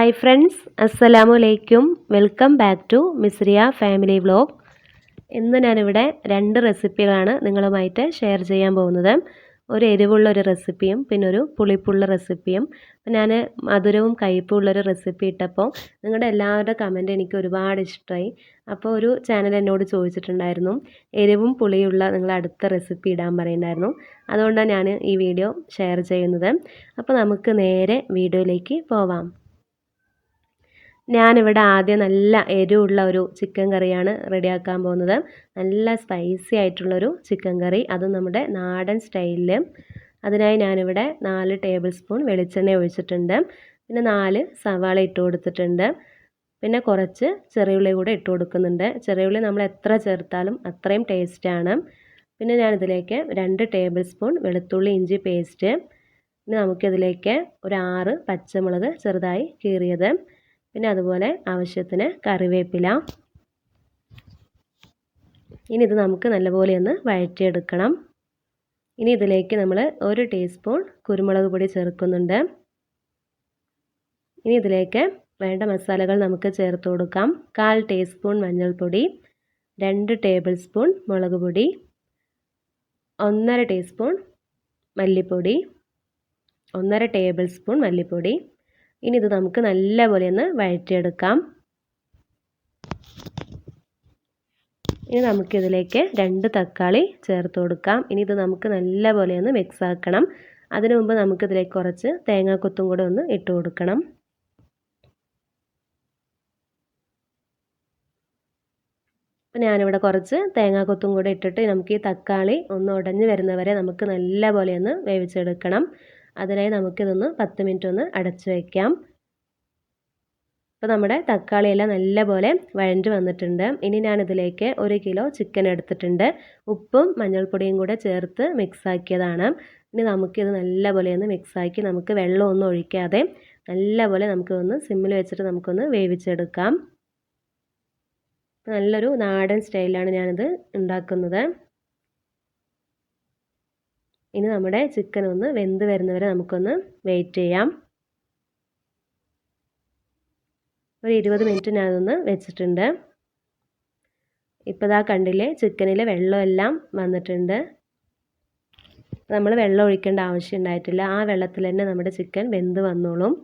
Hi friends, അസ്സലാമു അലൈക്കും. Welcome back to Misriya family vlog. ഇന്ന് ഞാനിവിടെ 2 റെസിപ്പികളാണ് നിങ്ങളുമായിട്ട് ഷെയർ ചെയ്യാൻ പോകുന്നത്. ഒരു എരിവുള്ള ഒരു റെസിപ്പിയും പിന്നെ ഒരു പുളിപ്പുള്ള റെസിപ്പിയും. ഞാൻ മധുരവും കയ്പ്പുള്ളൊരു റെസിപ്പി ഇട്ടപ്പോൾ നിങ്ങളുടെ എല്ലാവരുടെ കമൻറ്റ് എനിക്ക് ഒരുപാട് ഇഷ്ടമായി. അപ്പോൾ ഒരു ചാനൽ എന്നോട് ചോദിച്ചിട്ടുണ്ടായിരുന്നു എരിവും പുളിയുള്ള നിങ്ങൾ അടുത്ത റെസിപ്പി ഇടാൻ പറയുന്നുണ്ടായിരുന്നു. അതുകൊണ്ടാണ് ഞാൻ ഈ വീഡിയോ ഷെയർ ചെയ്യുന്നത്. അപ്പോൾ നമുക്ക് നേരെ വീഡിയോയിലേക്ക് പോവാം. ഞാനിവിടെ ആദ്യം നല്ല എരിവുള്ള ഒരു ചിക്കൻ കറിയാണ് റെഡിയാക്കാൻ പോകുന്നത്. നല്ല സ്പൈസി ആയിട്ടുള്ളൊരു ചിക്കൻ കറി, അതും നമ്മുടെ നാടൻ സ്റ്റൈലിൽ. അതിനായി ഞാനിവിടെ 4 ടേബിൾ സ്പൂൺ വെളിച്ചെണ്ണ ഒഴിച്ചിട്ടുണ്ട്. പിന്നെ 4 സവാള ഇട്ട് കൊടുത്തിട്ടുണ്ട്. പിന്നെ കുറച്ച് ചെറിയുള്ളി കൂടെ ഇട്ട് കൊടുക്കുന്നുണ്ട്. ചെറിയുള്ളി നമ്മൾ എത്ര ചേർത്താലും അത്രയും ടേസ്റ്റാണ്. പിന്നെ ഞാനിതിലേക്ക് 2 ടേബിൾ സ്പൂൺ വെളുത്തുള്ളി ഇഞ്ചി പേസ്റ്റ്. പിന്നെ നമുക്കിതിലേക്ക് ഒരു 6 പച്ചമുളക് ചെറുതായി കീറിയത്, പിന്നെ അതുപോലെ ആവശ്യത്തിന് കറിവേപ്പില. ഇനി ഇത് നമുക്ക് നല്ലപോലെ ഒന്ന് വഴറ്റിയെടുക്കണം. ഇനി ഇതിലേക്ക് നമ്മൾ 1 ടീസ്പൂൺ കുരുമുളക് പൊടി ചേർക്കുന്നുണ്ട്. ഇനി ഇതിലേക്ക് വേണ്ട മസാലകൾ നമുക്ക് ചേർത്ത് കൊടുക്കാം. 1/4 ടീസ്പൂൺ മഞ്ഞൾപ്പൊടി, 2 ടേബിൾ സ്പൂൺ മുളക് പൊടി, 1/2 ടീസ്പൂൺ മല്ലിപ്പൊടി, 1/2 ടേബിൾ സ്പൂൺ മല്ലിപ്പൊടി. ഇനി ഇത് നമുക്ക് നല്ലപോലെ ഒന്ന് വഴറ്റിയെടുക്കാം. ഇനി നമുക്കിതിലേക്ക് 2 തക്കാളി ചേർത്ത് കൊടുക്കാം. ഇനി ഇത് നമുക്ക് നല്ലപോലെ ഒന്ന് മിക്സ് ആക്കണം. അതിനു മുമ്പ് നമുക്കിതിലേക്ക് കുറച്ച് തേങ്ങാക്കൊത്തും കൂടെ ഒന്ന് ഇട്ട് കൊടുക്കണം. അപ്പോൾ ഞാനിവിടെ കുറച്ച് തേങ്ങാക്കൊത്തും കൂടെ ഇട്ടിട്ട് നമുക്ക് ഈ തക്കാളി ഒന്ന് ഉടഞ്ഞ് വരുന്നവരെ നമുക്ക് നല്ലപോലെ ഒന്ന് വേവിച്ചെടുക്കണം. അതിനായി നമുക്കിതൊന്ന് 10 മിനിറ്റ് ഒന്ന് അടച്ചു വയ്ക്കാം. അപ്പോൾ നമ്മുടെ തക്കാളിയെല്ലാം നല്ലപോലെ വഴണ്ട് വന്നിട്ടുണ്ട്. ഇനി ഞാനിതിലേക്ക് 1 കിലോ ചിക്കൻ എടുത്തിട്ടുണ്ട്. ഉപ്പും മഞ്ഞൾപ്പൊടിയും കൂടെ ചേർത്ത് മിക്സാക്കിയതാണ്. ഇനി നമുക്കിത് നല്ലപോലെ ഒന്ന് മിക്സാക്കി നമുക്ക് വെള്ളമൊന്നും ഒഴിക്കാതെ നല്ലപോലെ നമുക്കൊന്ന് സിമ്മിൽ വെച്ചിട്ട് നമുക്കൊന്ന് വേവിച്ചെടുക്കാം. നല്ലൊരു നാടൻ സ്റ്റൈലിലാണ് ഞാനിത് ഉണ്ടാക്കുന്നത്. ഇനി നമ്മുടെ ചിക്കൻ ഒന്ന് വെന്ത് വരുന്നവരെ നമുക്കൊന്ന് വെയിറ്റ് ചെയ്യാം. ഒരു 20 മിനിറ്റ് ഞാനതൊന്ന് വെച്ചിട്ടുണ്ട്. ഇപ്പോൾ ഇതാ കണ്ടില്ലേ, ചിക്കനിൽ വെള്ളമെല്ലാം വന്നിട്ടുണ്ട്. നമ്മൾ വെള്ളം ഒഴിക്കേണ്ട ആവശ്യം ഉണ്ടായിട്ടില്ല. ആ വെള്ളത്തിൽ തന്നെ നമ്മുടെ ചിക്കൻ വെന്ത് വന്നോളും.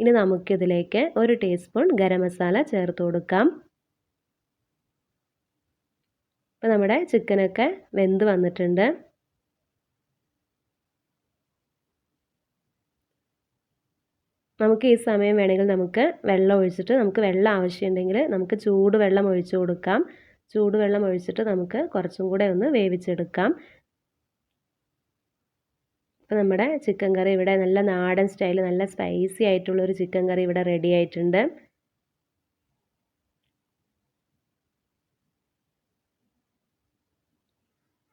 ഇനി നമുക്കിതിലേക്ക് 1 ടീസ്പൂൺ ഗരം മസാല ചേർത്ത് കൊടുക്കാം. ഇപ്പോൾ നമ്മുടെ ചിക്കനൊക്കെ വെന്ത് വന്നിട്ടുണ്ട്. നമുക്ക് ഈ സമയം വേണമെങ്കിൽ നമുക്ക് വെള്ളം ഒഴിച്ചിട്ട്, നമുക്ക് വെള്ളം ആവശ്യമുണ്ടെങ്കിൽ നമുക്ക് ചൂടുവെള്ളം ഒഴിച്ചു കൊടുക്കാം. ചൂടുവെള്ളം ഒഴിച്ചിട്ട് നമുക്ക് കുറച്ചും കൂടെ ഒന്ന് വേവിച്ചെടുക്കാം. അപ്പോൾ നമ്മുടെ ചിക്കൻ കറി ഇവിടെ നല്ല നാടൻ സ്റ്റൈൽ, നല്ല സ്പൈസി ആയിട്ടുള്ളൊരു ചിക്കൻ കറി ഇവിടെ റെഡി ആയിട്ടുണ്ട്.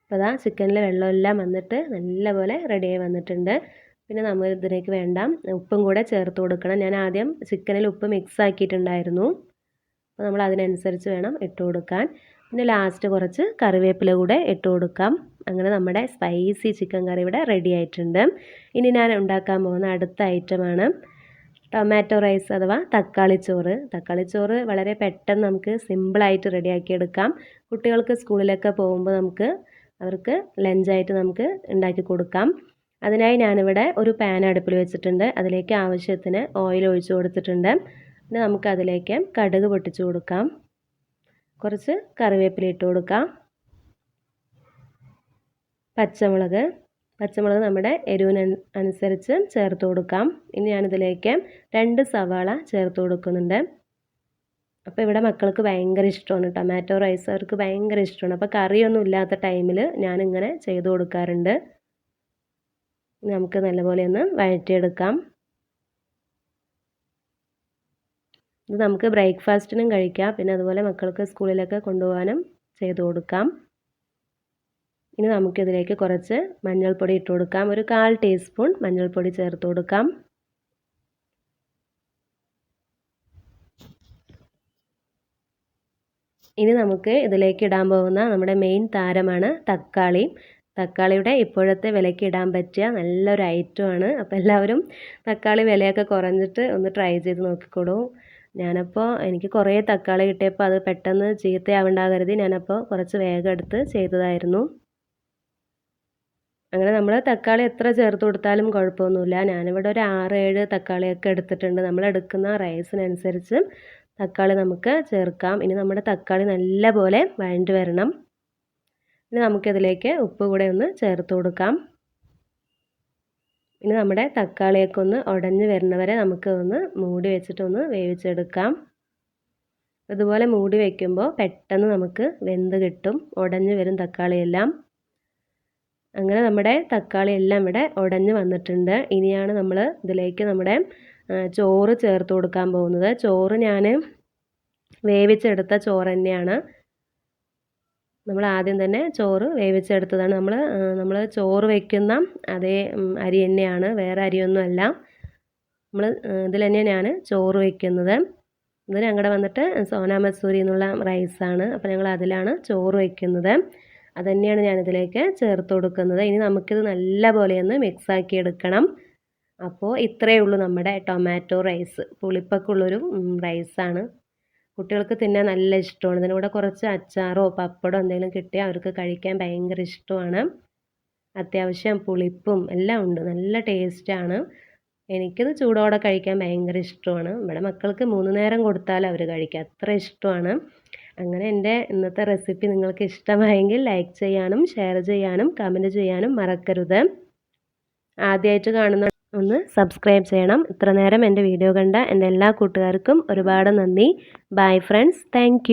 അപ്പോൾ അതാ ചിക്കനിൽ വെള്ളമെല്ലാം വന്നിട്ട് നല്ലപോലെ റെഡിയായി വന്നിട്ടുണ്ട്. പിന്നെ നമ്മൾ ഇതിലേക്ക് വേണ്ട ഉപ്പും കൂടെ ചേർത്ത് കൊടുക്കണം. ഞാൻ ആദ്യം ചിക്കനിൽ ഉപ്പ് മിക്സ് ആക്കിയിട്ടുണ്ടായിരുന്നു. അപ്പോൾ നമ്മൾ അതിനനുസരിച്ച് വേണം ഇട്ട് കൊടുക്കാൻ. പിന്നെ ലാസ്റ്റ് കുറച്ച് കറിവേപ്പില കൂടെ ഇട്ട് കൊടുക്കാം. അങ്ങനെ നമ്മുടെ സ്പൈസി ചിക്കൻ കറി ഇവിടെ റെഡി ആയിട്ടുണ്ട്. ഇനി ഞാൻ ഉണ്ടാക്കാൻ പോകുന്ന അടുത്ത ഐറ്റമാണ് ടൊമാറ്റോ റൈസ് അഥവാ തക്കാളിച്ചോറ്. തക്കാളിച്ചോറ് വളരെ പെട്ടെന്ന് നമുക്ക് സിമ്പിളായിട്ട് റെഡിയാക്കിയെടുക്കാം. കുട്ടികൾക്ക് സ്കൂളിലൊക്കെ പോകുമ്പോൾ അവർക്ക് ലഞ്ചായിട്ട് നമുക്ക് ഉണ്ടാക്കി കൊടുക്കാം. അതിനായി ഞാനിവിടെ ഒരു പാൻ അടുപ്പിൽ വെച്ചിട്ടുണ്ട്. അതിലേക്ക് ആവശ്യത്തിന് ഓയിൽ ഒഴിച്ചു കൊടുത്തിട്ടുണ്ട്. പിന്നെ നമുക്കതിലേക്ക് കടുക് പൊട്ടിച്ചു കൊടുക്കാം. കുറച്ച് കറിവേപ്പില ഇട്ട് കൊടുക്കാം. പച്ചമുളക് നമ്മുടെ എരിവിന് അനുസരിച്ച് ചേർത്ത് കൊടുക്കാം. ഇനി ഞാനിതിലേക്ക് 2 സവാള ചേർത്ത് കൊടുക്കുന്നുണ്ട്. അപ്പോൾ ഇവിടെ മക്കൾക്ക് ഭയങ്കര ഇഷ്ടമാണ് ടൊമാറ്റോ റൈസ്, അവർക്ക് ഭയങ്കര ഇഷ്ടമാണ്. അപ്പോൾ കറിയൊന്നും ഇല്ലാത്ത ടൈമിൽ ഞാനിങ്ങനെ ചെയ്ത് കൊടുക്കാറുണ്ട്. നമുക്ക് നല്ലപോലെ ഒന്ന് വഴറ്റിയെടുക്കാം. ഇത് നമുക്ക് ബ്രേക്ക്ഫാസ്റ്റിനും കഴിക്കാം. പിന്നെ അതുപോലെ മക്കൾക്ക് സ്കൂളിലൊക്കെ കൊണ്ടുപോകാനും ചെയ്ത് കൊടുക്കാം. ഇനി നമുക്കിതിലേക്ക് കുറച്ച് മഞ്ഞൾപ്പൊടി ഇട്ട് കൊടുക്കാം. ഒരു 1/4 ടീസ്പൂൺ മഞ്ഞൾപ്പൊടി ചേർത്ത് കൊടുക്കാം. ഇനി നമുക്ക് ഇതിലേക്ക് ഇടാൻ പോകുന്ന നമ്മുടെ മെയിൻ താരമാണ് തക്കാളി. തക്കാളിയുടെ ഇപ്പോഴത്തെ വിലയ്ക്ക് ഇടാൻ പറ്റിയ നല്ലൊരു ഐറ്റമാണ്. അപ്പോൾ എല്ലാവരും തക്കാളി വിലയൊക്കെ കുറഞ്ഞിട്ട് ഒന്ന് ട്രൈ ചെയ്ത് നോക്കിക്കോളൂ. ഞാനപ്പോൾ എനിക്ക് കുറേ തക്കാളി കിട്ടിയപ്പോൾ അത് പെട്ടെന്ന് ചീത്തയാവണ്ട കരുതി ഞാനപ്പോൾ കുറച്ച് വേഗം എടുത്ത് ചെയ്തതായിരുന്നു. അങ്ങനെ നമ്മൾ തക്കാളി എത്ര ചേർത്ത് കൊടുത്താലും കുഴപ്പമൊന്നുമില്ല. ഞാനിവിടെ ഒരു 6-7 തക്കാളിയൊക്കെ എടുത്തിട്ടുണ്ട്. നമ്മൾ എടുക്കുന്ന റൈസിനനുസരിച്ച് തക്കാളി നമുക്ക് ചേർക്കാം. ഇനി നമ്മുടെ തക്കാളി നല്ലപോലെ വഴണ്ട് വരണം. ഇനി നമുക്കിതിലേക്ക് ഉപ്പ് കൂടെ ഒന്ന് ചേർത്ത് കൊടുക്കാം. ഇനി നമ്മുടെ തക്കാളിയൊക്കെ ഒന്ന് ഉടഞ്ഞ് വരുന്നവരെ നമുക്ക് ഒന്ന് മൂടി വെച്ചിട്ടൊന്ന് വേവിച്ചെടുക്കാം. ഇതുപോലെ മൂടി വയ്ക്കുമ്പോൾ പെട്ടെന്ന് നമുക്ക് വെന്ത് കിട്ടും, ഉടഞ്ഞ് വരും തക്കാളിയെല്ലാം. അങ്ങനെ നമ്മുടെ തക്കാളി എല്ലാം ഇവിടെ ഉടഞ്ഞ് വന്നിട്ടുണ്ട്. ഇനിയാണ് നമ്മൾ ഇതിലേക്ക് നമ്മുടെ ചോറ് ചേർത്ത് കൊടുക്കാൻ പോകുന്നത്. ചോറ് ഞാൻ വേവിച്ചെടുത്ത ചോറ് തന്നെയാണ്. നമ്മൾ ആദ്യം തന്നെ ചോറ് വേവിച്ചെടുത്തതാണ്. നമ്മൾ ചോറ് വയ്ക്കുന്ന അതേ അരി തന്നെയാണ്, വേറെ അരിയൊന്നും അല്ല. നമ്മൾ ഇതിൽ തന്നെയാണ് ഞാൻ ചോറ് വയ്ക്കുന്നത്. ഇത് ഞങ്ങളുടെ വന്നിട്ട് സോനാ മസൂരി എന്നുള്ള റൈസാണ്. അപ്പോൾ ഞങ്ങൾ അതിലാണ് ചോറ് വയ്ക്കുന്നത്. അതുതന്നെയാണ് ഞാനിതിലേക്ക് ചേർത്ത് കൊടുക്കുന്നത്. ഇനി നമുക്കിത് നല്ലപോലെ ഒന്ന് മിക്സാക്കി എടുക്കണം. അപ്പോൾ ഇത്രയേ ഉള്ളൂ നമ്മുടെ ടൊമാറ്റോ റൈസ്. പുളിപ്പൊക്കെ ഉള്ളൊരു റൈസാണ്. കുട്ടികൾക്ക് തിന്നാൻ നല്ല ഇഷ്ടമാണ്. ഇതിൻ്റെ കൂടെ കുറച്ച് അച്ചാറോ പപ്പടോ എന്തെങ്കിലും കിട്ടിയാൽ അവർക്ക് കഴിക്കാൻ ഭയങ്കര ഇഷ്ടമാണ്. അത്യാവശ്യം പുളിപ്പും എല്ലാം ഉണ്ട്, നല്ല ടേസ്റ്റാണ്. എനിക്കിത് ചൂടോടെ കഴിക്കാൻ ഭയങ്കര ഇഷ്ടമാണ്. ഇവിടെ മക്കൾക്ക് 3 നേരം കൊടുത്താലും അവർ കഴിക്കും, അത്ര ഇഷ്ടമാണ്. അങ്ങനെ എൻ്റെ ഇന്നത്തെ റെസിപ്പി നിങ്ങൾക്ക് ഇഷ്ടമായെങ്കിൽ ലൈക്ക് ചെയ്യാനും ഷെയർ ചെയ്യാനും കമൻറ്റ് ചെയ്യാനും മറക്കരുത്. ആദ്യമായിട്ട് കാണുന്ന ഒന്ന് സബ്സ്ക്രൈബ് ചെയ്യണം. ഇത്ര നേരം എൻ്റെ വീഡിയോ കണ്ട എൻ്റെ എല്ലാ കൂട്ടുകാർക്കും ഒരുപാട് നന്ദി. Bye friends, thank